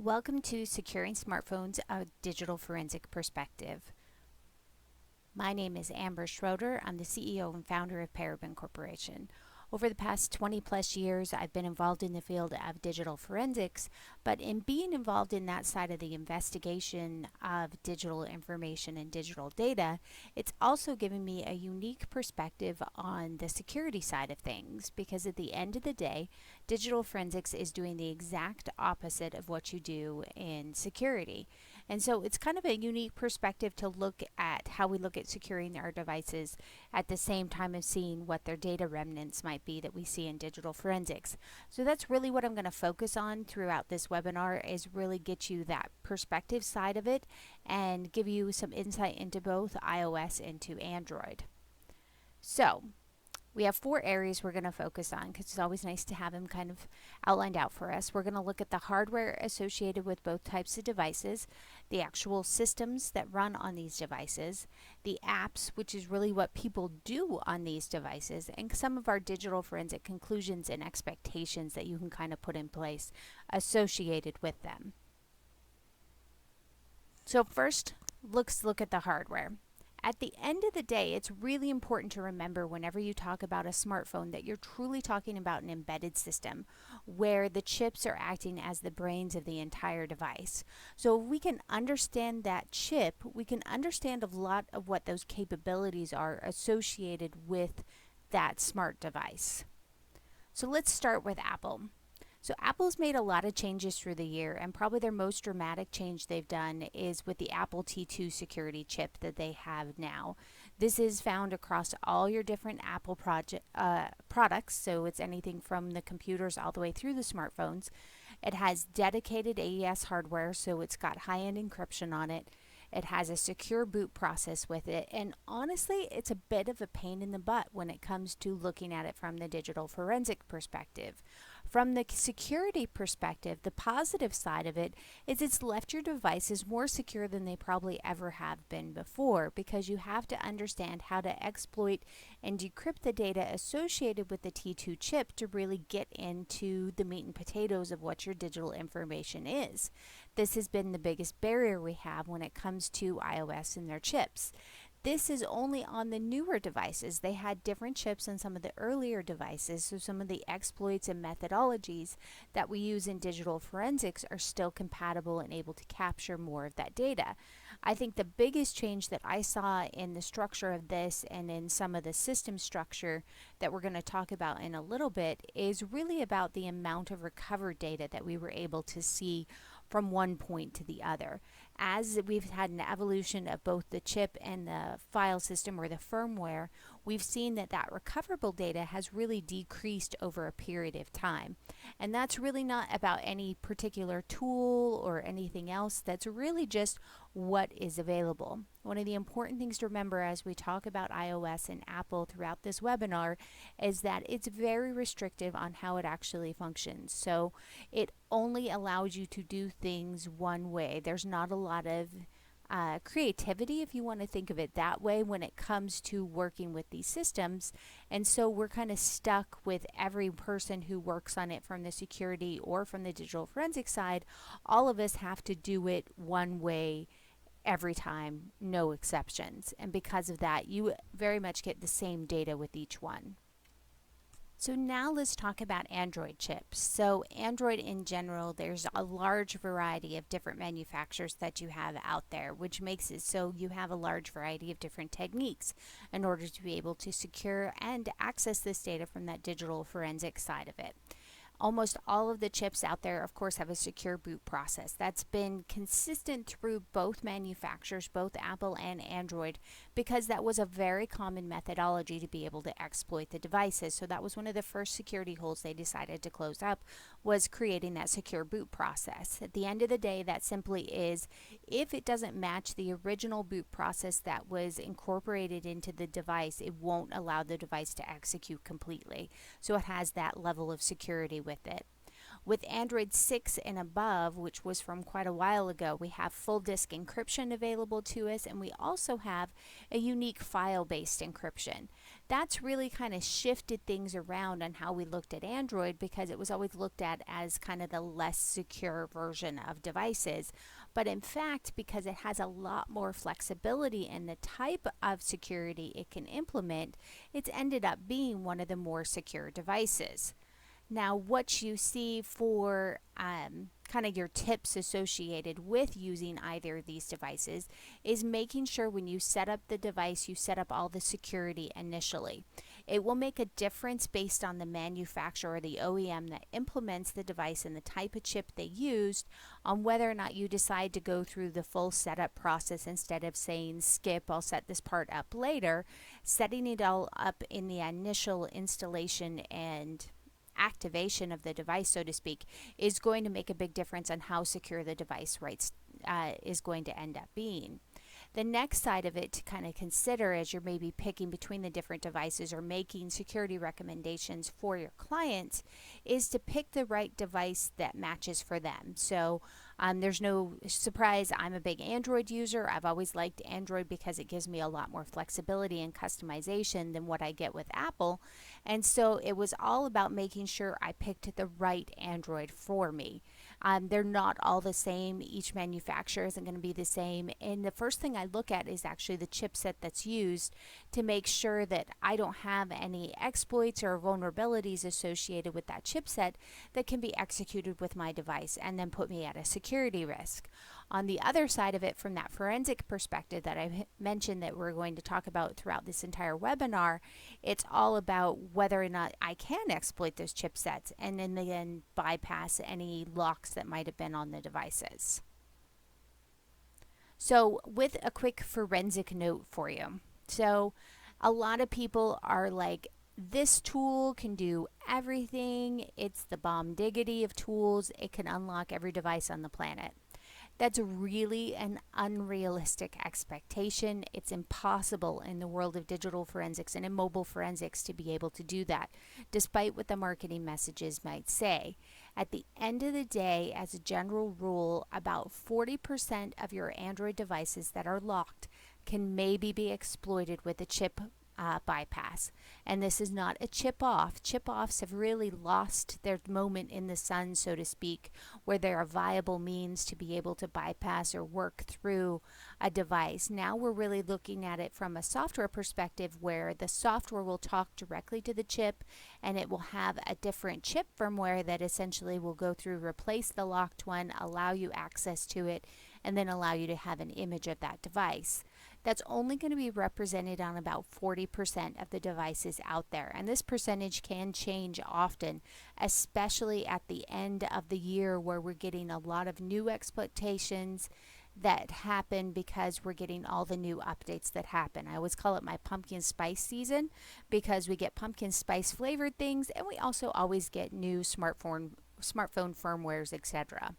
Welcome to Securing Smartphones, a Digital Forensic Perspective. My name is Amber Schroeder. I'm the CEO and founder of Paraben Corporation. Over the past 20 plus years, I've been involved in the field of digital forensics, but in being involved in that side of the investigation of digital information and digital data, it's also given me a unique perspective on the security side of things, because at the end of the day, digital forensics is doing the exact opposite of what you do in security. And so it's kind of a unique perspective to look at how we look at securing our devices at the same time as seeing what their data remnants might be that we see in digital forensics. So that's really what I'm going to focus on throughout this webinar, is really get you that perspective side of it and give you some insight into both iOS and to Android. So we have 4 areas we're going to focus on, because it's always nice to have them kind of outlined out for us. We're going to look at the hardware associated with both types of devices, the actual systems that run on these devices, the apps, which is really what people do on these devices, and some of our digital forensic conclusions and expectations that you can kind of put in place associated with them. So first, let's look at the hardware. At the end of the day, it's really important to remember whenever you talk about a smartphone that you're truly talking about an embedded system where the chips are acting as the brains of the entire device. So if we can understand that chip, we can understand a lot of what those capabilities are associated with that smart device. So let's start with Apple. So Apple's made a lot of changes through the year, and probably their most dramatic change they've done is with the Apple T2 security chip that they have now. This is found across all your different Apple products, so it's anything from the computers all the way through the smartphones. It has dedicated AES hardware, so it's got high-end encryption on it. It has a secure boot process with it, and honestly, it's a bit of a pain in the butt when it comes to looking at it from the digital forensic perspective. From the security perspective, the positive side of it is it's left your devices more secure than they probably ever have been before, because you have to understand how to exploit and decrypt the data associated with the T2 chip to really get into the meat and potatoes of what your digital information is. This has been the biggest barrier we have when it comes to iOS and their chips. This is only on the newer devices. They had different chips on some of the earlier devices, so some of the exploits and methodologies that we use in digital forensics are still compatible and able to capture more of that data. I think the biggest change that I saw in the structure of this and in some of the system structure that we're going to talk about in a little bit is really about the amount of recovered data that we were able to see from one point to the other. As we've had an evolution of both the chip and the file system or the firmware, we've seen that that recoverable data has really decreased over a period of time. And that's really not about any particular tool or anything else. That's really just what is available. One of the important things to remember as we talk about iOS and Apple throughout this webinar is that it's very restrictive on how it actually functions. So it only allows you to do things one way. There's not a lot of creativity, if you want to think of it that way, when it comes to working with these systems. And so we're kind of stuck with every person who works on it from the security or from the digital forensic side. All of us have to do it one way every time, no exceptions. And because of that, you very much get the same data with each one. So now let's talk about Android chips. So Android in general, there's a large variety of different manufacturers that you have out there, which makes it so you have a large variety of different techniques in order to be able to secure and access this data from that digital forensic side of it. Almost all of the chips out there, of course, have a secure boot process. That's been consistent through both manufacturers, both Apple and Android, because that was a very common methodology to be able to exploit the devices. So that was one of the first security holes they decided to close up, was creating that secure boot process. At the end of the day, that simply is, if it doesn't match the original boot process that was incorporated into the device, it won't allow the device to execute completely. So it has that level of security with it. With Android 6 and above, which was from quite a while ago, we have full disk encryption available to us, and we also have a unique file-based encryption. that's really kind of shifted things around on how we looked at Android, because it was always looked at as kind of the less secure version of devices. But in fact, because it has a lot more flexibility in the type of security it can implement, it's ended up being one of the more secure devices. Now, what you see for kind of your tips associated with using either of these devices is making sure when you set up the device, you set up all the security initially. It will make a difference based on the manufacturer or the OEM that implements the device and the type of chip they used on whether or not you decide to go through the full setup process instead of saying, skip, I'll set this part up later. Setting it all up in the initial installation and activation of the device, so to speak, is going to make a big difference on how secure the device is going to end up being. The next side of it to kind of consider as you're maybe picking between the different devices or making security recommendations for your clients is to pick the right device that matches for them. So there's no surprise, I'm a big Android user. I've always liked Android because it gives me a lot more flexibility and customization than what I get with Apple. And so it was all about making sure I picked the right Android for me. They're not all the same. Each manufacturer isn't going to be the same. And the first thing I look at is actually the chipset that's used to make sure that I don't have any exploits or vulnerabilities associated with that chipset that can be executed with my device and then put me at a security risk. On the other side of it, from that forensic perspective that I mentioned that we're going to talk about throughout this entire webinar, it's all about whether or not I can exploit those chipsets and in the end bypass any locks that might have been on the devices. So with a quick forensic note for you. So a lot of people are like, this tool can do everything. It's the bomb diggity of tools. It can unlock every device on the planet. That's really an unrealistic expectation. It's impossible in the world of digital forensics and in mobile forensics to be able to do that, despite what the marketing messages might say. At the end of the day, as a general rule, about 40% of your Android devices that are locked can maybe be exploited with a chip bypass. And this is not a chip off. Chip offs have really lost their moment in the sun, so to speak, where they're a viable means to be able to bypass or work through a device. Now we're really looking at it from a software perspective where the software will talk directly to the chip and it will have a different chip firmware that essentially will go through, replace the locked one, allow you access to it, and then allow you to have an image of that device. That's only going to be represented on about 40% of the devices out there. And this percentage can change often, especially at the end of the year where we're getting a lot of new exploitations that happen because we're getting all the new updates that happen. I always call it my pumpkin spice season because we get pumpkin spice flavored things and we also always get new smartphone firmwares, etc.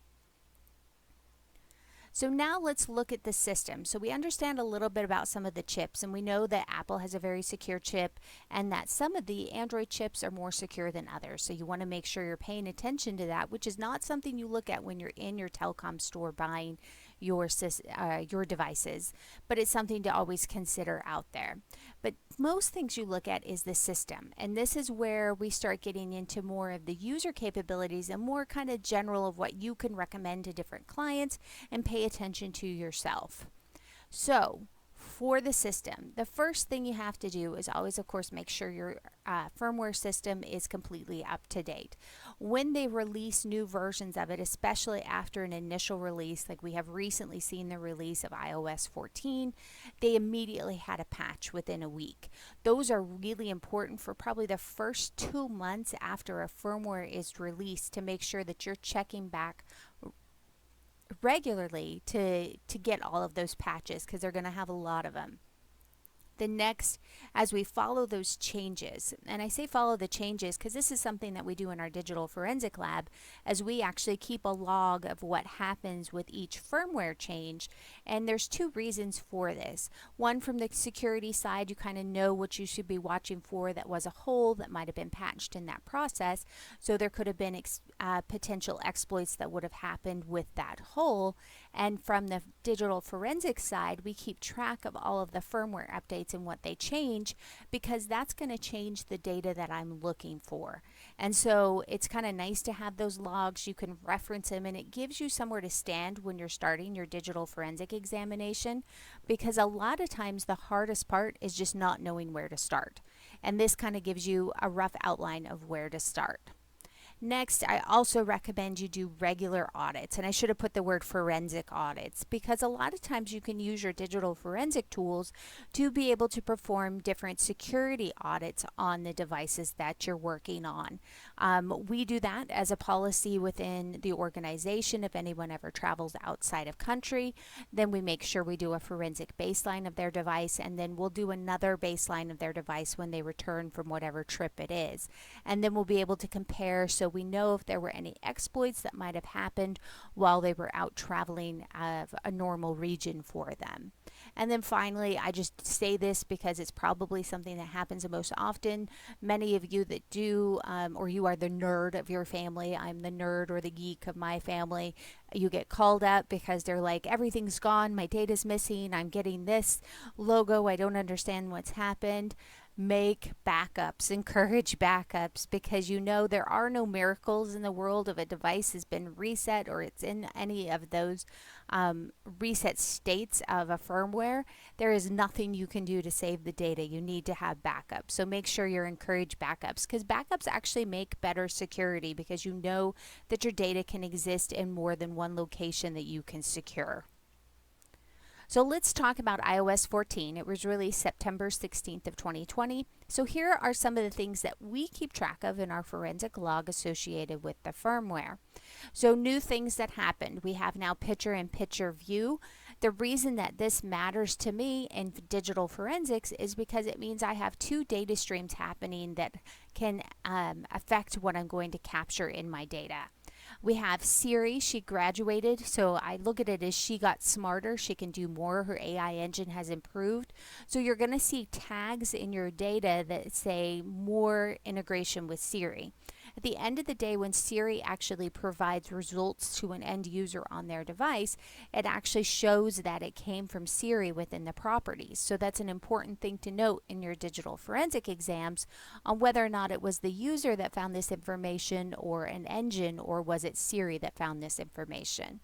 So now let's look at the system. So we understand a little bit about some of the chips, and we know that Apple has a very secure chip and that some of the Android chips are more secure than others. So you want to make sure you're paying attention to that, which is not something you look at when you're in your telecom store buying your devices, but it's something to always consider out there. But most things you look at is the system, and this is where we start getting into more of the user capabilities and more kind of general of what you can recommend to different clients and pay attention to yourself. So for the system, the first thing you have to do is always, of course, make sure your firmware system is completely up to date. When they release new versions of it, especially after an initial release, like we have recently seen the release of iOS 14, they immediately had a patch within a week. Those are really important for probably the first 2 months after a firmware is released to make sure that you're checking back regularly to get all of those patches because they're going to have a lot of them. The next, as we follow those changes, and I say follow the changes because this is something that we do in our digital forensic lab, as we actually keep a log of what happens with each firmware change. And there's two reasons for this. One, from the security side, you kind of know what you should be watching for that was a hole that might have been patched in that process. So there could have been potential exploits that would have happened with that hole. And from the digital forensic side, we keep track of all of the firmware updates exploits and what they change, because that's going to change the data that I'm looking for. And so it's kind of nice to have those logs. You can reference them, and it gives you somewhere to stand when you're starting your digital forensic examination, because a lot of times the hardest part is just not knowing where to start. And this kind of gives you a rough outline of where to start. Next, I also recommend you do regular audits, and I should have put the word forensic audits, because a lot of times you can use your digital forensic tools to be able to perform different security audits on the devices that you're working on. We do that as a policy within the organization. If anyone ever travels outside of country, then we make sure we do a forensic baseline of their device, and then we'll do another baseline of their device when they return from whatever trip it is. And then we'll be able to compare, so we know if there were any exploits that might have happened while they were out traveling of a normal region for them. And then finally, I just say this because it's probably something that happens the most often. Many of you that do, or you are the nerd of your family, I'm the nerd or the geek of my family, you get called up because they're like, everything's gone, my data's missing, I'm getting this logo, I don't understand what's happened. Make backups, encourage backups, because you know there are no miracles in the world. If a device has been reset or it's in any of those reset states of a firmware, there is nothing you can do to save the data. You need to have backups. So make sure you encourage backups, because backups actually make better security, because you know that your data can exist in more than one location that you can secure. So let's talk about iOS 14. It was released September 16th of 2020. So here are some of the things that we keep track of in our forensic log associated with the firmware. So new things that happened. We have now picture-in-picture view. The reason that this matters to me in digital forensics is because it means I have two data streams happening that can affect what I'm going to capture in my data. We have Siri. She graduated, so I look at it as she got smarter. She can do more. Her AI engine has improved. So you're going to see tags in your data that say more integration with Siri. At the end of the day, when Siri actually provides results to an end user on their device, it actually shows that it came from Siri within the properties. So that's an important thing to note in your digital forensic exams on whether or not it was the user that found this information or an engine, or was it Siri that found this information.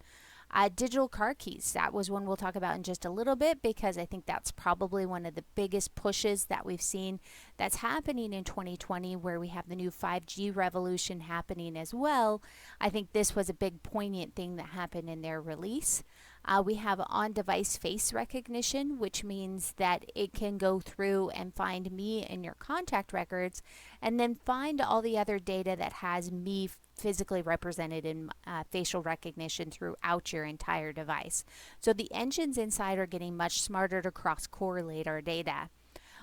Digital car keys, that was one we'll talk about in just a little bit, because I think that's probably one of the biggest pushes that we've seen that's happening in 2020, where we have the new 5G revolution happening as well. I think this was a big poignant thing that happened in their release. We have on-device face recognition, which means that it can go through and find me in your contact records, and then find all the other data that has me physically represented in facial recognition throughout your entire device. So the engines inside are getting much smarter to cross-correlate our data.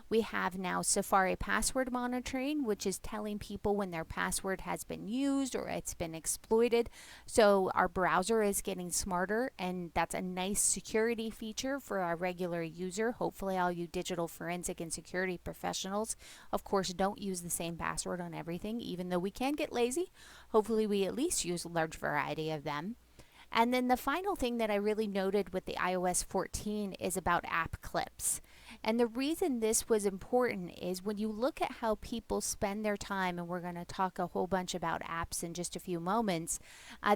We have now Safari password monitoring, which is telling people when their password has been used or it's been exploited. So our browser is getting smarter, and that's a nice security feature for our regular user. Hopefully all you digital forensic and security professionals, of course, don't use the same password on everything, even though we can get lazy. Hopefully we at least use a large variety of them. And then the final thing that I really noted with the iOS 14 is about app clips. And the reason this was important is when you look at how people spend their time, and we're going to talk a whole bunch about apps in just a few moments,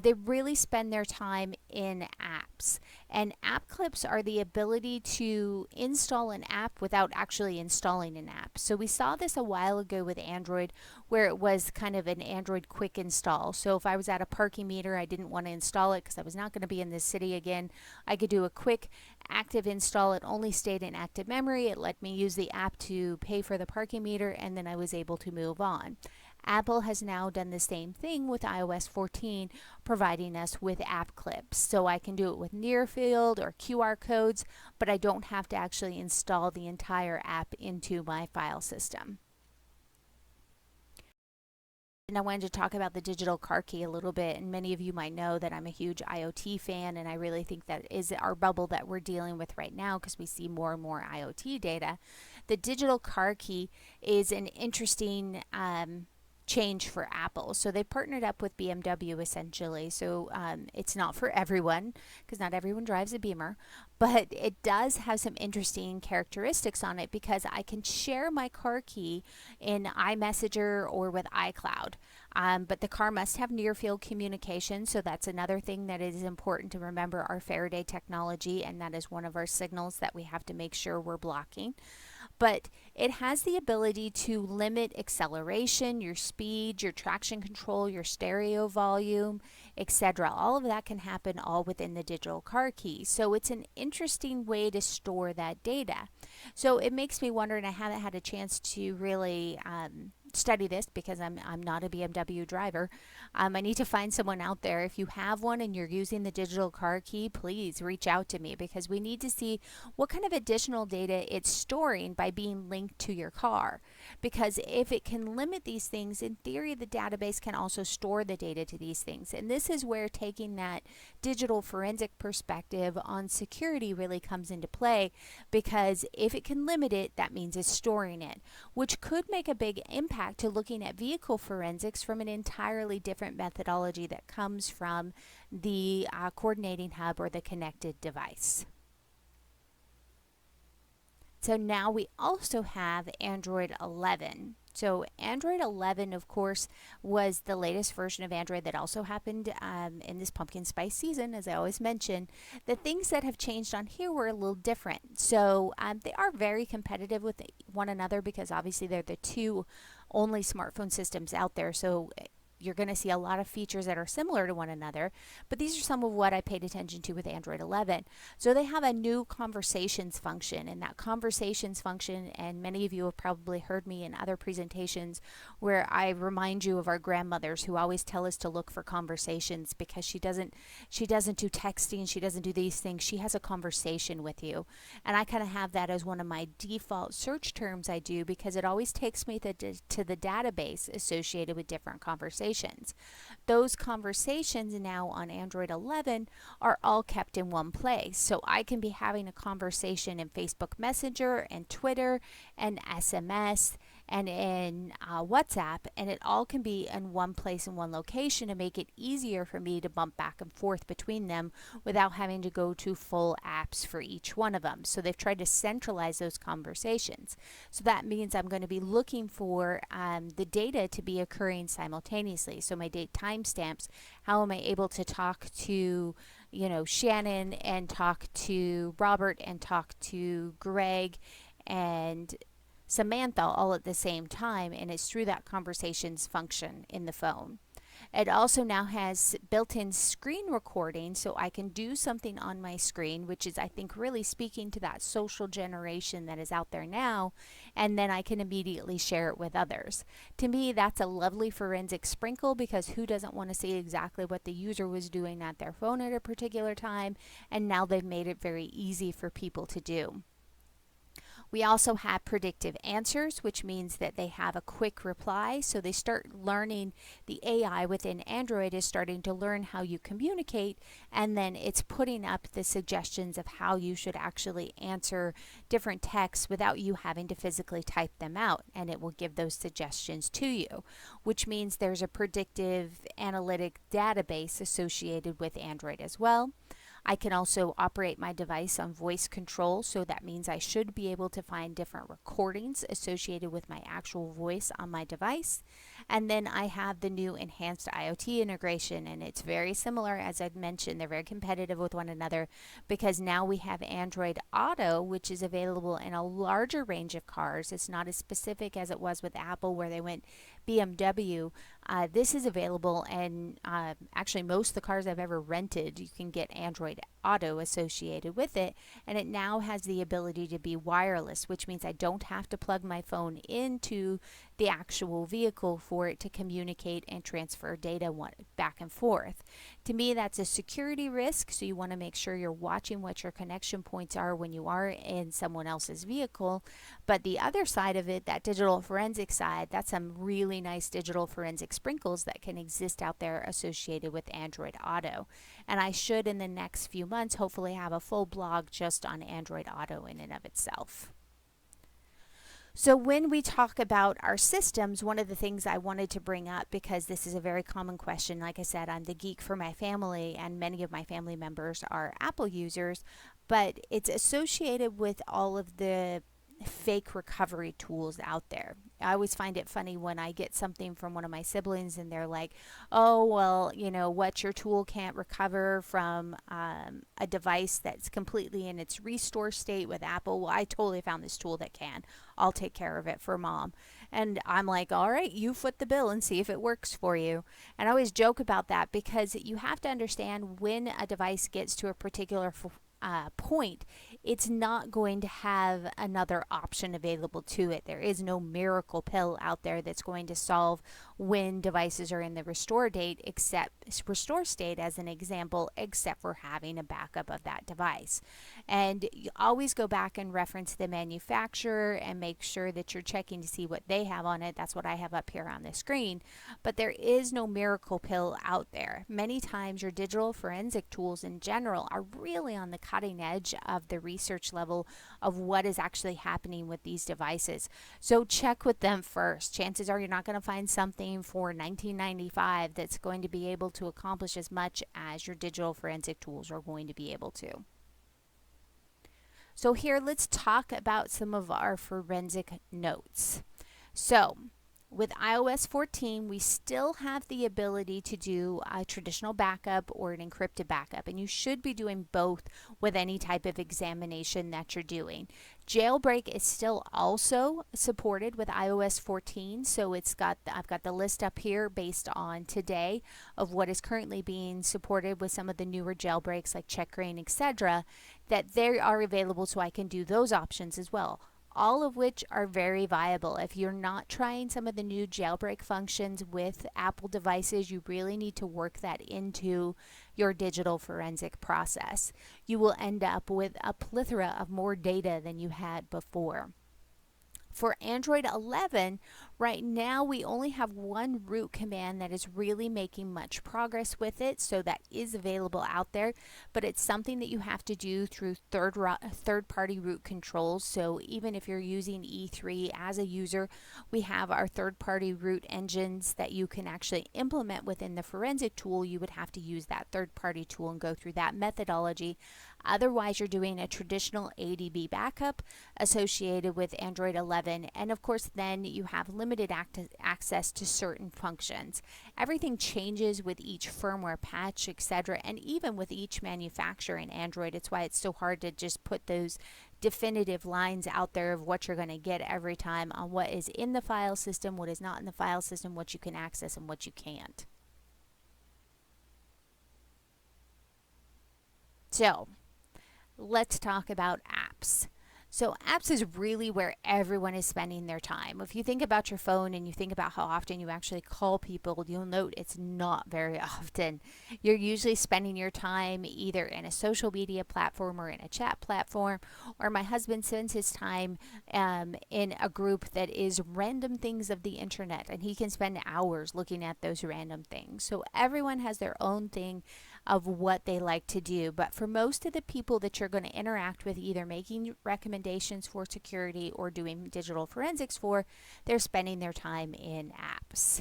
they really spend their time in apps. And app clips are the ability to install an app without actually installing an app. So we saw this a while ago with Android, where it was kind of an Android quick install. So if I was at a parking meter, I didn't want to install it because I was not going to be in this city again, I could do a quick active install. It only stayed in active memory. It let me use the app to pay for the parking meter, and then I was able to move on. Apple has now done the same thing with iOS 14, providing us with app clips. So I can do it with near field or QR codes, but I don't have to actually install the entire app into my file system. And I wanted to talk about the digital car key a little bit, and many of you might know that I'm a huge IoT fan, and I really think that is our bubble that we're dealing with right now, because we see more and more IoT data. The digital car key is an interesting change for Apple. So they partnered up with BMW essentially. So it's not for everyone because not everyone drives a Beamer, but it does have some interesting characteristics on it because I can share my car key in iMessenger or with iCloud. But the car must have near field communication, so that's another thing that is important to remember our Faraday technology, and that is one of our signals that we have to make sure we're blocking. But it has the ability to limit acceleration, your speed, your traction control, your stereo volume, etc. All of that can happen all within the digital car key. So it's an interesting way to store that data. So it makes me wonder, and I haven't had a chance to really study this because I'm not a BMW driver. I need to find someone out there. If you have one and you're using the digital car key, please reach out to me because we need to see what kind of additional data it's storing by being linked to your car. Because if it can limit these things, in theory, the database can also store the data to these things. And this is where taking that digital forensic perspective on security really comes into play, because if it can limit it, that means it's storing it, which could make a big impact to looking at vehicle forensics from an entirely different methodology that comes from the coordinating hub or the connected device. So now we also have Android 11. So Android 11, of course, was the latest version of Android that also happened in this pumpkin spice season, as I always mention. The things that have changed on here were a little different. So they are very competitive with one another because obviously they're the two only smartphone systems out there. So you're going to see a lot of features that are similar to one another, but these are some of what I paid attention to with Android 11. So they have a new conversations function, and that conversations function, and many of you have probably heard me in other presentations where I remind you of our grandmothers who always tell us to look for conversations because she doesn't do texting, she doesn't do these things, she has a conversation with you. And I kind of have that as one of my default search terms I do because it always takes me to the database associated with different conversations. Those conversations now on Android 11 are all kept in one place. So I can be having a conversation in Facebook Messenger and Twitter and SMS and in WhatsApp, and it all can be in one place in one location to make it easier for me to bump back and forth between them without having to go to full apps for each one of them. So they've tried to centralize those conversations. So that means I'm going to be looking for the data to be occurring simultaneously. So my date timestamps, how am I able to talk to Shannon and talk to Robert and talk to Greg and Samantha all at the same time, and it's through that conversations function in the phone. It also now has built-in screen recording, so I can do something on my screen, which is, I think, really speaking to that social generation that is out there now, and then I can immediately share it with others. To me, that's a lovely forensic sprinkle because who doesn't want to see exactly what the user was doing at their phone at a particular time, and now they've made it very easy for people to do. We also have predictive answers, which means that they have a quick reply. So they start learning, the AI within Android is starting to learn how you communicate, and then it's putting up the suggestions of how you should actually answer different texts without you having to physically type them out, and it will give those suggestions to you, which means there's a predictive analytic database associated with Android as well. I can also operate my device on voice control, so that means I should be able to find different recordings associated with my actual voice on my device. And then I have the new enhanced IoT integration, and it's very similar. As I've mentioned, they're very competitive with one another because now we have Android Auto, which is available in a larger range of cars. It's not as specific as it was with Apple where they went BMW. This is available, and actually most of the cars I've ever rented, you can get Android Auto associated with it, and it now has the ability to be wireless, which means I don't have to plug my phone into the actual vehicle for it to communicate and transfer data back and forth. To me, that's a security risk, so you want to make sure you're watching what your connection points are when you are in someone else's vehicle. But the other side of it, that digital forensic side, that's some really nice digital forensic sprinkles that can exist out there associated with Android Auto. And I should, in the next few months, hopefully have a full blog just on Android Auto in and of itself. So, when we talk about our systems, one of the things I wanted to bring up, because this is a very common question, like I said, I'm the geek for my family, and many of my family members are Apple users, but it's associated with all of the fake recovery tools out there. I always find it funny when I get something from one of my siblings and they're like, oh, well, what, your tool can't recover from a device that's completely in its restore state with Apple. Well, I totally found this tool that can. I'll take care of it for mom. And I'm like, all right, you foot the bill and see if it works for you. And I always joke about that because you have to understand when a device gets to a particular point, it's not going to have another option available to it. There is no miracle pill out there that's going to solve when devices are in the restore state as an example, except for having a backup of that device. And you always go back and reference the manufacturer and make sure that you're checking to see what they have on it. That's what I have up here on the screen. But there is no miracle pill out there. Many times your digital forensic tools in general are really on the cutting edge of the research level of what is actually happening with these devices. So check with them first. Chances are you're not going to find something for $19.95 that's going to be able to accomplish as much as your digital forensic tools are going to be able to. So here, let's talk about some of our forensic notes. So with iOS 14, we still have the ability to do a traditional backup or an encrypted backup, and you should be doing both with any type of examination that you're doing. Jailbreak is still also supported with iOS 14, so I've got the list up here based on today of what is currently being supported with some of the newer jailbreaks like checkra1n, etc., that they are available, so I can do those options as well. All of which are very viable. If you're not trying some of the new jailbreak functions with Apple devices, you really need to work that into your digital forensic process. You will end up with a plethora of more data than you had before. For Android 11, right now we only have one root command that is really making much progress with it, so that is available out there, but it's something that you have to do through third-party root controls. So even if you're using E3 as a user, we have our third-party root engines that you can actually implement within the forensic tool. You would have to use that third-party tool and go through that methodology. Otherwise, you're doing a traditional ADB backup associated with Android 11. And of course, then you have limited access to certain functions. Everything changes with each firmware patch, etc., and even with each manufacturer in Android. It's why it's so hard to just put those definitive lines out there of what you're going to get every time on what is in the file system, what is not in the file system, what you can access, and what you can't. So, let's talk about apps. So apps is really where everyone is spending their time. If you think about your phone and you think about how often you actually call people, you'll note it's not very often. You're usually spending your time either in a social media platform or in a chat platform, or my husband spends his time in a group that is random things of the internet, and he can spend hours looking at those random things. So everyone has their own thing of what they like to do. But for most of the people that you're going to interact with, either making recommendations for security or doing digital forensics for, they're spending their time in apps.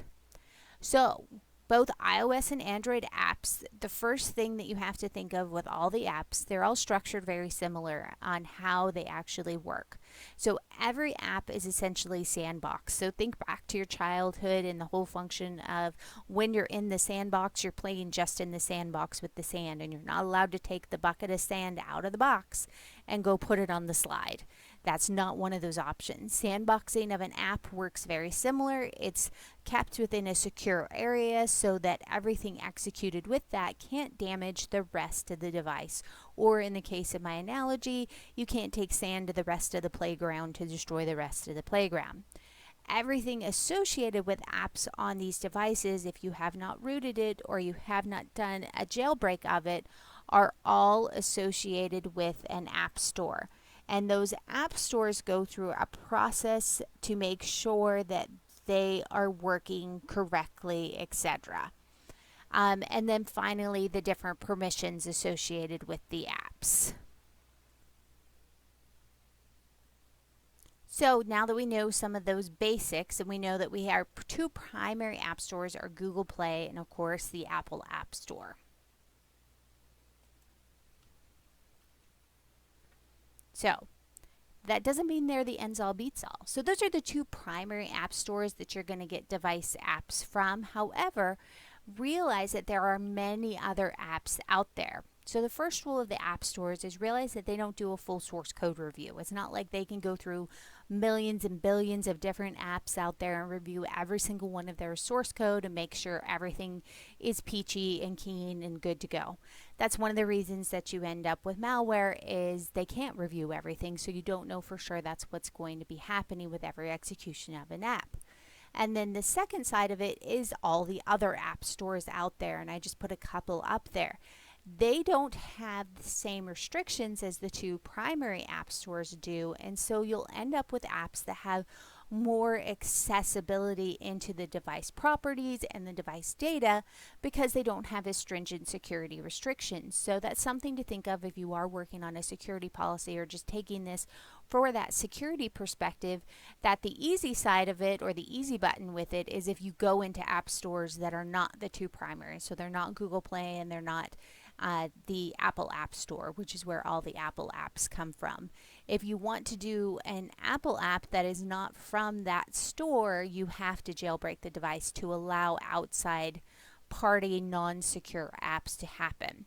So both iOS and Android apps, the first thing that you have to think of with all the apps, they're all structured very similar on how they actually work. So every app is essentially sandbox. So think back to your childhood and the whole function of when you're in the sandbox, you're playing just in the sandbox with the sand, and you're not allowed to take the bucket of sand out of the box and go put it on the slide. That's not one of those options. Sandboxing of an app works very similar. It's kept within a secure area so that everything executed with that can't damage the rest of the device. Or in the case of my analogy, you can't take sand to the rest of the playground to destroy the rest of the playground. Everything associated with apps on these devices, if you have not rooted it or you have not done a jailbreak of it, are all associated with an app store. And those app stores go through a process to make sure that they are working correctly, etc. And then finally, the different permissions associated with the apps. So now that we know some of those basics and we know that we our two primary app stores are Google Play and of course the Apple App Store. So that doesn't mean they're the ends all beats all. So those are the two primary app stores that you're going to get device apps from. However, realize that there are many other apps out there. So the first rule of the app stores is realize that they don't do a full source code review. It's not like they can go through millions and billions of different apps out there and review every single one of their source code and make sure everything is peachy and keen and good to go. That's one of the reasons that you end up with malware is they can't review everything, so you don't know for sure that's what's going to be happening with every execution of an app. And then the second side of it is all the other app stores out there, and I just put a couple up there. They don't have the same restrictions as the two primary app stores do, and so you'll end up with apps that have more accessibility into the device properties and the device data because they don't have as stringent security restrictions. So that's something to think of if you are working on a security policy or just taking this for that security perspective, that the easy side of it or the easy button with it is if you go into app stores that are not the two primary. So they're not Google Play and they're not the Apple App Store, which is where all the Apple apps come from. If you want to do an Apple app that is not from that store, you have to jailbreak the device to allow outside party non-secure apps to happen.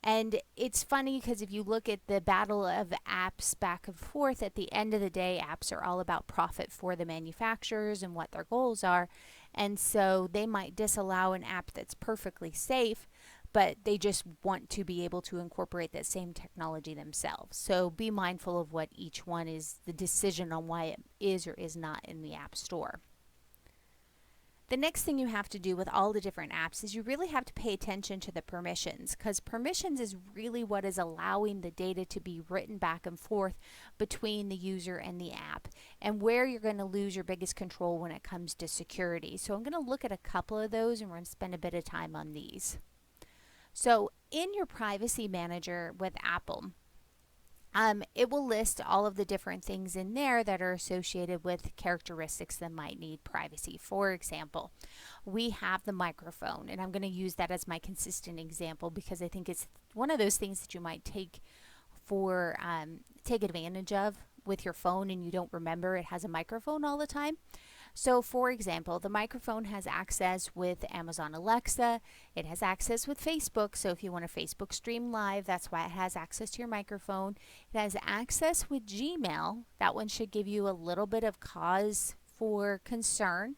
And it's funny because if you look at the battle of apps back and forth, at the end of the day, apps are all about profit for the manufacturers and what their goals are. And so they might disallow an app that's perfectly safe, but they just want to be able to incorporate that same technology themselves. So be mindful of what each one is, the decision on why it is or is not in the App Store. The next thing you have to do with all the different apps is you really have to pay attention to the permissions, because permissions is really what is allowing the data to be written back and forth between the user and the app, and where you're going to lose your biggest control when it comes to security. So I'm going to look at a couple of those and we're going to spend a bit of time on these. So in your privacy manager with Apple, it will list all of the different things in there that are associated with characteristics that might need privacy. For example, we have the microphone, and I'm going to use that as my consistent example because I think it's one of those things that you might take advantage of with your phone and you don't remember it has a microphone all the time. So for example, the microphone has access with Amazon Alexa, it has access with Facebook, so if you want to Facebook stream live, that's why it has access to your microphone. It has access with Gmail, that one should give you a little bit of cause for concern.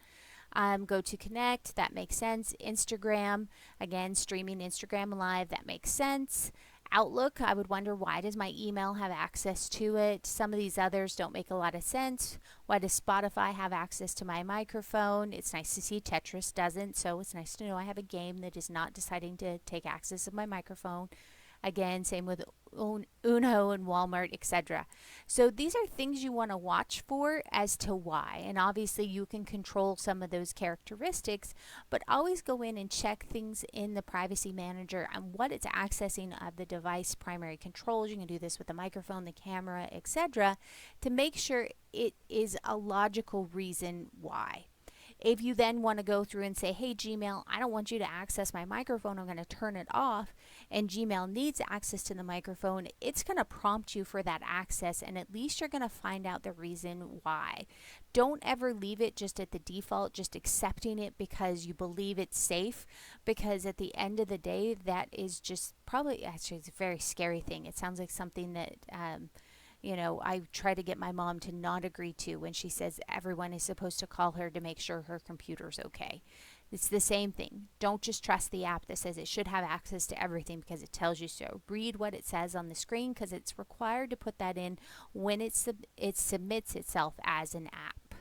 Go to Connect, that makes sense. Instagram, again, streaming Instagram live, that makes sense. Outlook, I would wonder, why does my email have access to it? Some of these others don't make a lot of sense. Why does Spotify have access to my microphone? It's nice to see Tetris doesn't, so it's nice to know I have a game that is not deciding to take access of my microphone. Again, same with Uno and Walmart, etc. So these are things you want to watch for as to why. And obviously you can control some of those characteristics, but always go in and check things in the privacy manager and what it's accessing of the device primary controls. You can do this with the microphone, the camera, etc., to make sure it is a logical reason why. If you then want to go through and say, hey, Gmail, I don't want you to access my microphone, I'm going to turn it off, and Gmail needs access to the microphone, it's going to prompt you for that access, and at least you're going to find out the reason why. Don't ever leave it just at the default, just accepting it because you believe it's safe, because at the end of the day, that is just probably, actually, it's a very scary thing. It sounds like something that I try to get my mom to not agree to when she says everyone is supposed to call her to make sure her computer's okay. It's the same thing. Don't just trust the app that says it should have access to everything because it tells you so. Read what it says on the screen because it's required to put that in when it submits itself as an app.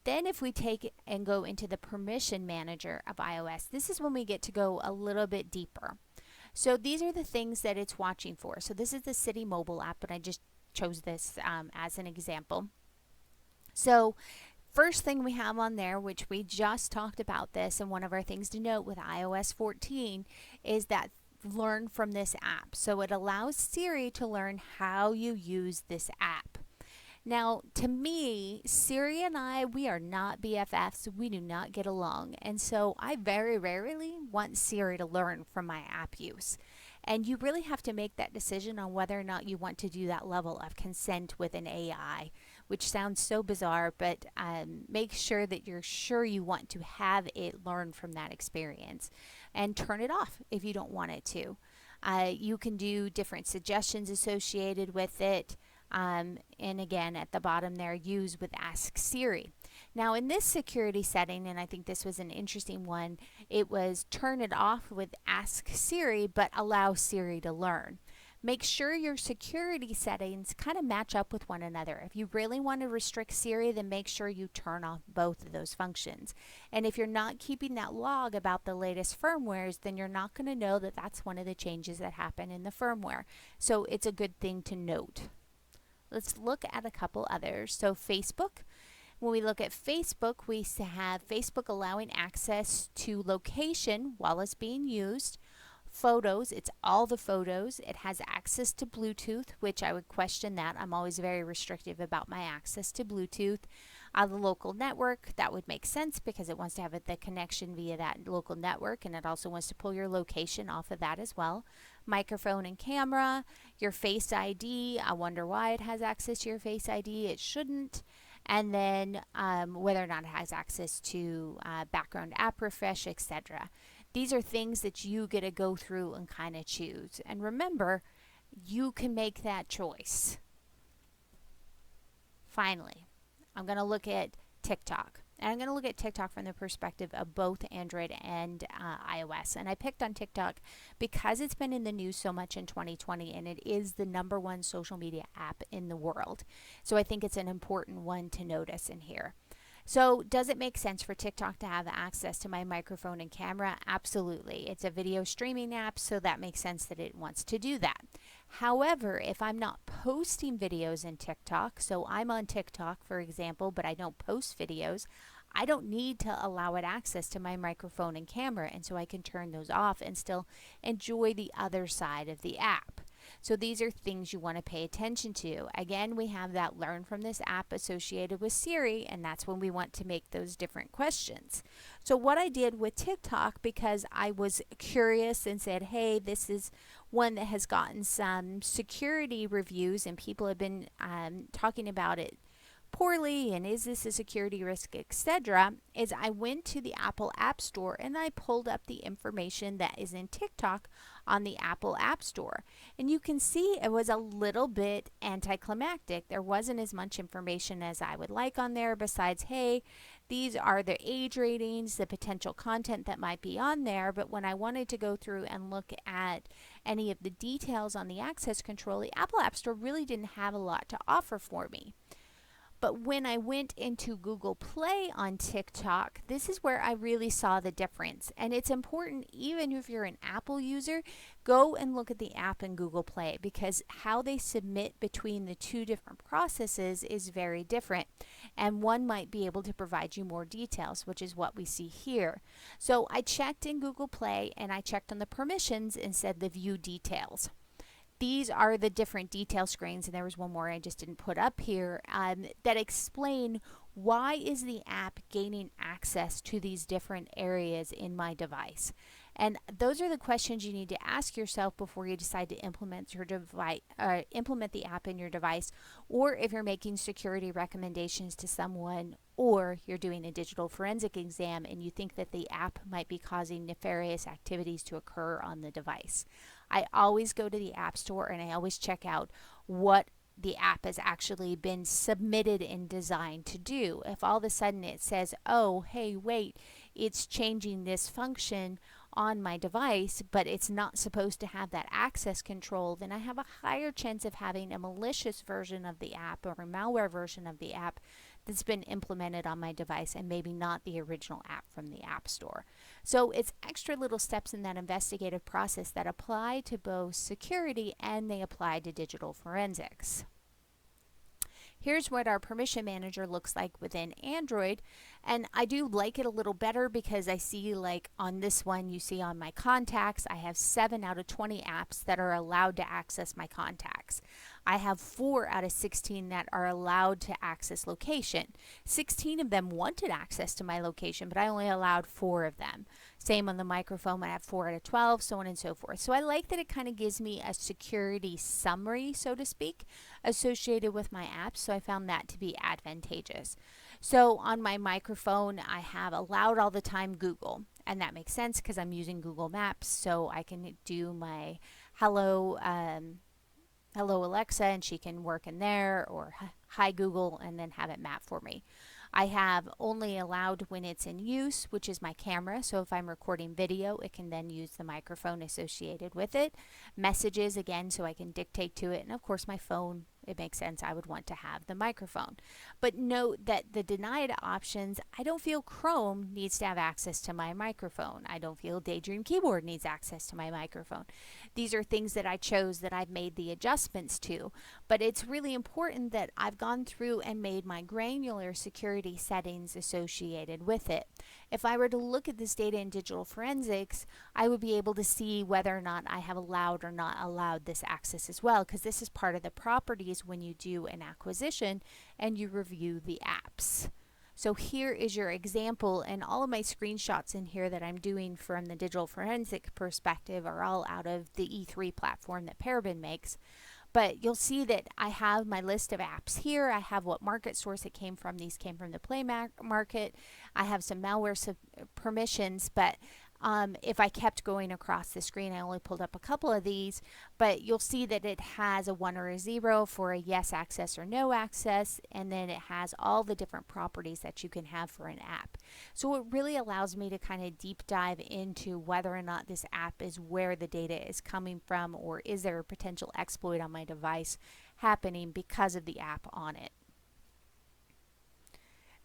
Then if we take and go into the permission manager of iOS, this is when we get to go a little bit deeper. So these are the things that it's watching for. So this is the City mobile app, but I just chose this as an example. So first thing we have on there, which we just talked about this, and one of our things to note with iOS 14 is that learn from this app. So it allows Siri to learn how you use this app. Now, to me, Siri and I, we are not BFFs. We do not get along. And so I very rarely want Siri to learn from my app use. And you really have to make that decision on whether or not you want to do that level of consent with an AI, which sounds so bizarre, but make sure that you're sure you want to have it learn from that experience and turn it off if you don't want it to. You can do different suggestions associated with it. And again, at the bottom there, use with Ask Siri. Now, in this security setting, and I think this was an interesting one, it was turn it off with Ask Siri, but allow Siri to learn. Make sure your security settings kind of match up with one another. If you really want to restrict Siri, then make sure you turn off both of those functions. And if you're not keeping that log about the latest firmwares, then you're not going to know that that's one of the changes that happen in the firmware. So it's a good thing to note. Let's look at a couple others. So Facebook. When we look at Facebook, we have Facebook allowing access to location while it's being used. Photos, it's all the photos. It has access to Bluetooth, which I would question that. I'm always very restrictive about my access to Bluetooth. The local network, that would make sense because it wants to have the connection via that local network, and it also wants to pull your location off of that as well. Microphone and camera, your Face ID, I wonder why it has access to your Face ID. It shouldn't. And then whether or not it has access to background app refresh, etc. These are things that you get to go through and kind of choose. And remember, you can make that choice. Finally, I'm going to look at TikTok. And I'm going to look at TikTok from the perspective of both Android and iOS. And I picked on TikTok because it's been in the news so much in 2020, and it is the #1 social media app in the world. So I think it's an important one to notice in here. So does it make sense for TikTok to have access to my microphone and camera? Absolutely. It's a video streaming app, so that makes sense that it wants to do that. However, if I'm not posting videos in TikTok, so I'm on TikTok, for example, but I don't post videos, I don't need to allow it access to my microphone and camera, and so I can turn those off and still enjoy the other side of the app. So these are things you want to pay attention to. Again, we have that learn from this app associated with Siri, and that's when we want to make those different questions. So what I did with TikTok, because I was curious and said, hey, this is one that has gotten some security reviews and people have been talking about it poorly and is this a security risk, etc., is I went to the Apple App Store and I pulled up the information that is in TikTok on the Apple App Store. And you can see it was a little bit anticlimactic. There wasn't as much information as I would like on there besides, hey, these are the age ratings, the potential content that might be on there. But when I wanted to go through and look at any of the details on the access control, the Apple App Store really didn't have a lot to offer for me. But when I went into Google Play on TikTok, this is where I really saw the difference. And it's important, even if you're an Apple user, go and look at the app in Google Play because how they submit between the two different processes is very different. And one might be able to provide you more details, which is what we see here. So I checked in Google Play and I checked on the permissions and said the view details. These are the different detail screens, and there was one more I just didn't put up here that explain why is the app gaining access to these different areas in my device. And those are the questions you need to ask yourself before you decide to implement your device, implement the app in your device, or if you're making security recommendations to someone, or you're doing a digital forensic exam and you think that the app might be causing nefarious activities to occur on the device. I always go to the App Store and I always check out what the app has actually been submitted and designed to do. If all of a sudden it says, oh, hey, wait, it's changing this function on my device, but it's not supposed to have that access control, then I have a higher chance of having a malicious version of the app or a malware version of the app that's been implemented on my device and maybe not the original app from the App Store. So it's extra little steps in that investigative process that apply to both security and they apply to digital forensics. Here's what our permission manager looks like within Android, and I do like it a little better because I see, like on this one, you see on my contacts, I have 7 out of 20 apps that are allowed to access my contacts. I have 4 out of 16 that are allowed to access location. 16 of them wanted access to my location, but I only allowed 4 of them. Same on the microphone, I have 4 out of 12, so on and so forth. So I like that it kind of gives me a security summary, so to speak, associated with my apps, so I found that to be advantageous. So on my microphone, I have allowed all the time Google, and that makes sense because I'm using Google Maps, so I can do my hello, hello Alexa, and she can work in there, or hi Google, and then have it map for me. I have only allowed when it's in use, which is my camera. So if I'm recording video, it can then use the microphone associated with it. Messages, again, so I can dictate to it. And of course, my phone, it makes sense I would want to have the microphone. But note that the denied options, I don't feel Chrome needs to have access to my microphone. I don't feel Daydream Keyboard needs access to my microphone. These are things that I chose that I've made the adjustments to. But it's really important that I've gone through and made my granular security settings associated with it. If I were to look at this data in digital forensics, I would be able to see whether or not I have allowed or not allowed this access as well, because this is part of the properties when you do an acquisition and you review the apps. So here is your example, and all of my screenshots in here that I'm doing from the digital forensic perspective are all out of the E3 platform that Paraben makes. But you'll see that I have my list of apps here. I have what market source it came from. These came from the Play Market. I have some malware permissions, but if I kept going across the screen, I only pulled up a couple of these, but you'll see that it has a 1 or a 0 for a yes access or no access, and then it has all the different properties that you can have for an app. So it really allows me to kind of deep dive into whether or not this app is where the data is coming from, or is there a potential exploit on my device happening because of the app on it.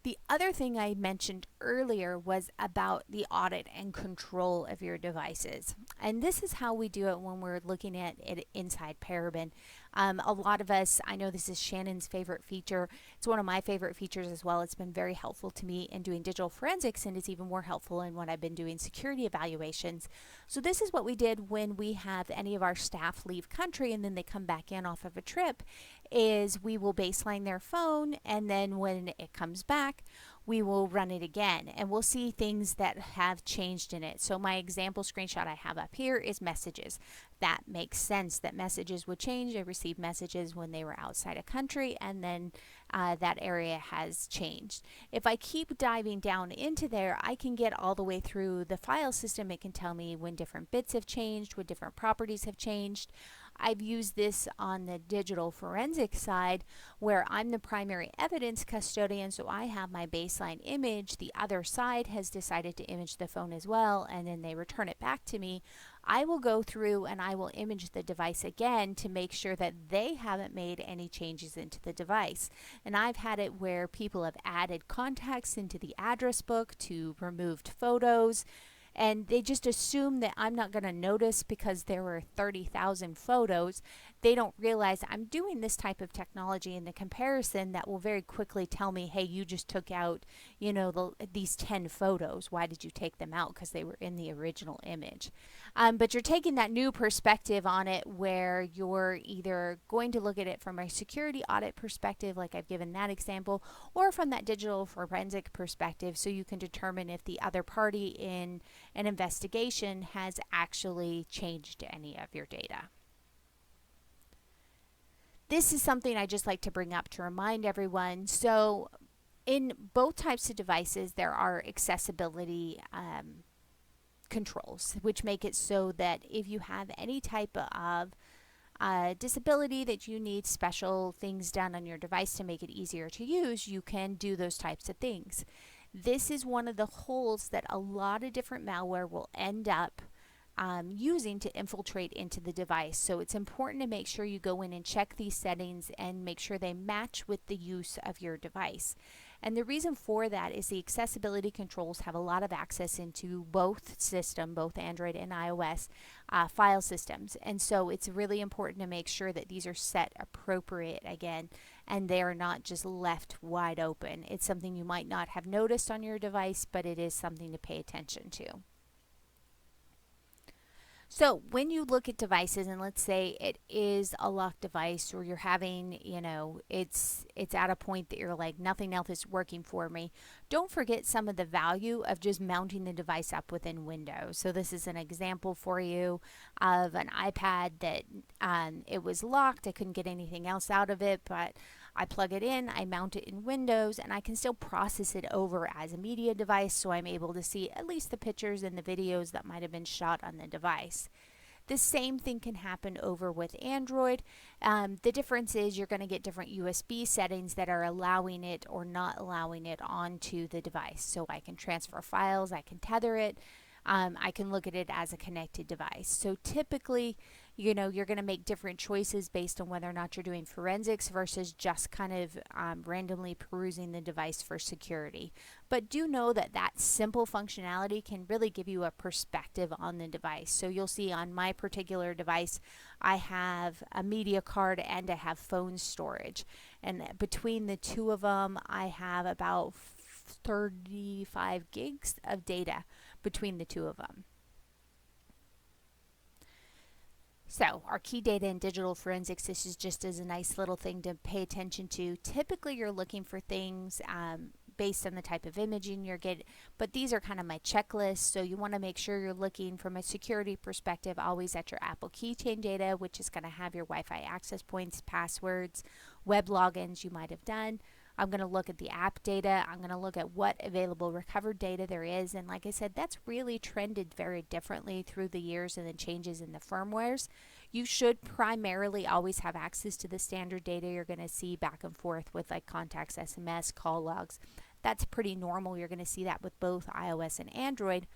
The other thing I mentioned earlier was about the audit and control of your devices. And this is how we do it when we're looking at it inside Paraben. A lot of us, I know this is Shannon's favorite feature. It's one of my favorite features as well. It's been very helpful to me in doing digital forensics, and it's even more helpful in when I've been doing security evaluations. So this is what we did when we have any of our staff leave country and then they come back in off of a trip, is we will baseline their phone, and then when it comes back, we will run it again, and we'll see things that have changed in it. So my example screenshot I have up here is messages. That makes sense that messages would change. I received messages when they were outside a country, and then that area has changed. If I keep diving down into there, I can get all the way through the file system. It can tell me when different bits have changed, when different properties have changed. I've used this on the digital forensic side where I'm the primary evidence custodian, so I have my baseline image. The other side has decided to image the phone as well, and then they return it back to me. I will go through and I will image the device again to make sure that they haven't made any changes into the device. And I've had it where people have added contacts into the address book, to removed photos, and they just assume that I'm not going to notice because there were 30,000 photos. They don't realize I'm doing this type of technology in the comparison that will very quickly tell me, hey, you just took out, you know, these 10 photos. Why did you take them out? Because they were in the original image. But you're taking that new perspective on it where you're either going to look at it from a security audit perspective, like I've given that example, or from that digital forensic perspective, so you can determine if the other party in an investigation has actually changed any of your data. This is something I just like to bring up to remind everyone. So in both types of devices, there are accessibility controls, which make it so that if you have any type of disability that you need special things done on your device to make it easier to use, you can do those types of things. This is one of the holes that a lot of different malware will end up using to infiltrate into the device. So it's important to make sure you go in and check these settings and make sure they match with the use of your device. And the reason for that is the accessibility controls have a lot of access into both systems, both Android and iOS file systems. And so it's really important to make sure that these are set appropriate again, and they are not just left wide open. It's something you might not have noticed on your device, but it is something to pay attention to. So when you look at devices, and let's say it is a locked device, or you're having, it's at a point that you're like, nothing else is working for me, don't forget some of the value of just mounting the device up within Windows. So this is an example for you of an iPad that it was locked. I couldn't get anything else out of it, but I plug it in, I mount it in Windows, and I can still process it over as a media device, so I'm able to see at least the pictures and the videos that might have been shot on the device. The same thing can happen over with Android. The difference is you're going to get different USB settings that are allowing it or not allowing it onto the device. So I can transfer files, I can tether it, I can look at it as a connected device. So typically, you're going to make different choices based on whether or not you're doing forensics versus just kind of randomly perusing the device for security. But do know that that simple functionality can really give you a perspective on the device. So you'll see on my particular device, I have a media card and I have phone storage. And between the two of them, I have about 35 gigs of data between the two of them. So our key data in digital forensics, this is just as a nice little thing to pay attention to. Typically you're looking for things based on the type of imaging you're getting, but these are kind of my checklists. So you want to make sure you're looking from a security perspective always at your Apple keychain data, which is going to have your Wi-Fi access points, passwords, web logins you might have done. I'm going to look at the app data. I'm going to look at what available recovered data there is. And like I said, that's really trended very differently through the years and the changes in the firmwares. You should primarily always have access to the standard data you're going to see back and forth with like contacts, SMS, call logs. That's pretty normal. You're going to see that with both iOS and Android.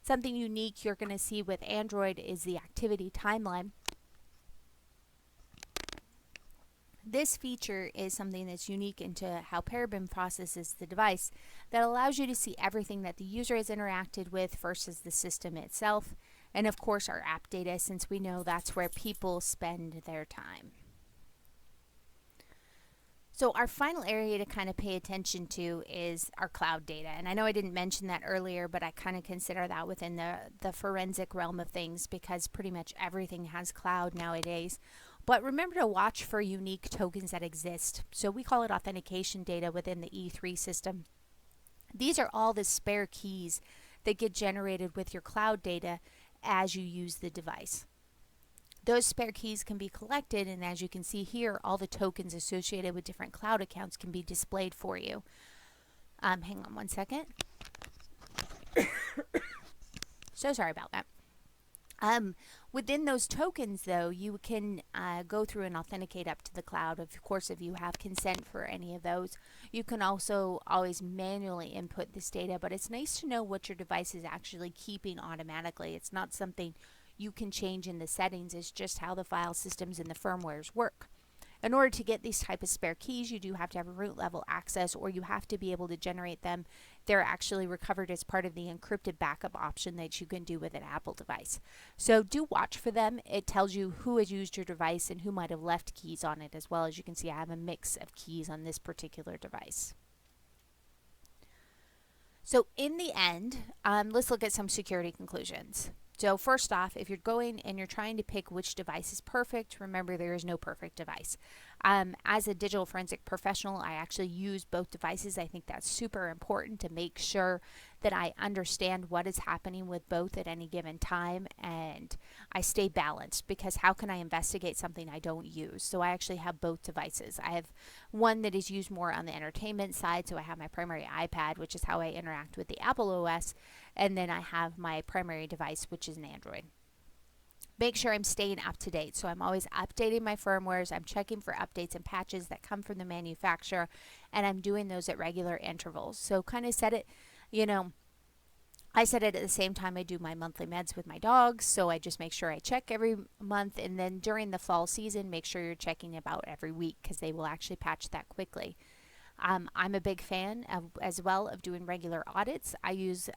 Something unique you're going to see with Android is the activity timeline. This feature is something that's unique into how Paraben processes the device that allows you to see everything that the user has interacted with versus the system itself, and of course our app data, since we know that's where people spend their time. So our final area to kind of pay attention to is our cloud data. And I know I didn't mention that earlier, but I kind of consider that within the forensic realm of things because pretty much everything has cloud nowadays. But remember to watch for unique tokens that exist. So we call it authentication data within the E3 system. These are all the spare keys that get generated with your cloud data as you use the device. Those spare keys can be collected, and as you can see here, all the tokens associated with different cloud accounts can be displayed for you. Hang on one second. So sorry about that. Within those tokens, though, you can go through and authenticate up to the cloud. Of course, if you have consent for any of those, you can also always manually input this data, but it's nice to know what your device is actually keeping automatically. It's not something you can change in the settings. It's just how the file systems and the firmwares work. In order to get these type of spare keys, you do have to have a root level access, or you have to be able to generate them. They're actually recovered as part of the encrypted backup option that you can do with an Apple device. So do watch for them. It tells you who has used your device and who might have left keys on it as well. As you can see, I have a mix of keys on this particular device. So in the end, let's look at some security conclusions. So first off, if you're going and you're trying to pick which device is perfect, remember there is no perfect device. As a digital forensic professional, I actually use both devices. I think that's super important to make sure that I understand what is happening with both at any given time, and I stay balanced, because how can I investigate something I don't use? So I actually have both devices. I have one that is used more on the entertainment side, so I have my primary iPad, which is how I interact with the Apple OS, and then I have my primary device, which is an Android. Make sure I'm staying up to date. So I'm always updating my firmwares. I'm checking for updates and patches that come from the manufacturer, and I'm doing those at regular intervals. So kind of set it, I set it at the same time I do my monthly meds with my dogs. So I just make sure I check every month, and then during the fall season, make sure you're checking about every week, because they will actually patch that quickly. I'm a big fan as well of doing regular audits. I use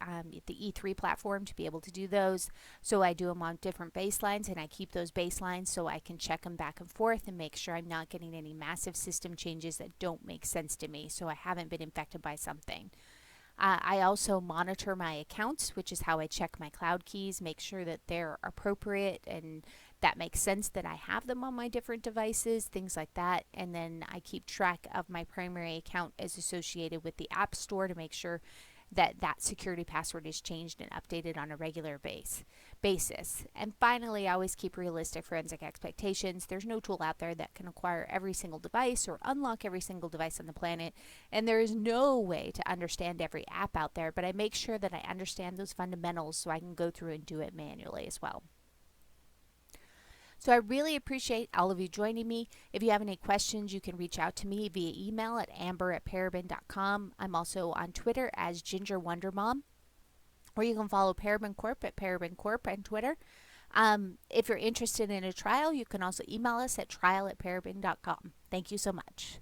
the E3 platform to be able to do those. So I do them on different baselines, and I keep those baselines so I can check them back and forth and make sure I'm not getting any massive system changes that don't make sense to me, so I haven't been infected by something. I also monitor my accounts, which is how I check my cloud keys, make sure that they're appropriate and that makes sense that I have them on my different devices, things like that. And then I keep track of my primary account as associated with the App Store to make sure that that security password is changed and updated on a regular basis. And finally, I always keep realistic forensic expectations. There's no tool out there that can acquire every single device or unlock every single device on the planet, and there is no way to understand every app out there, but I make sure that I understand those fundamentals so I can go through and do it manually as well. So I really appreciate all of you joining me. If you have any questions, you can reach out to me via email at amber@paraben.com. I'm also on Twitter as Ginger Wonder Mom, or you can follow Paraben Corp at Paraben Corp on Twitter. If you're interested in a trial, you can also email us at trial@paraben.com. Thank you so much.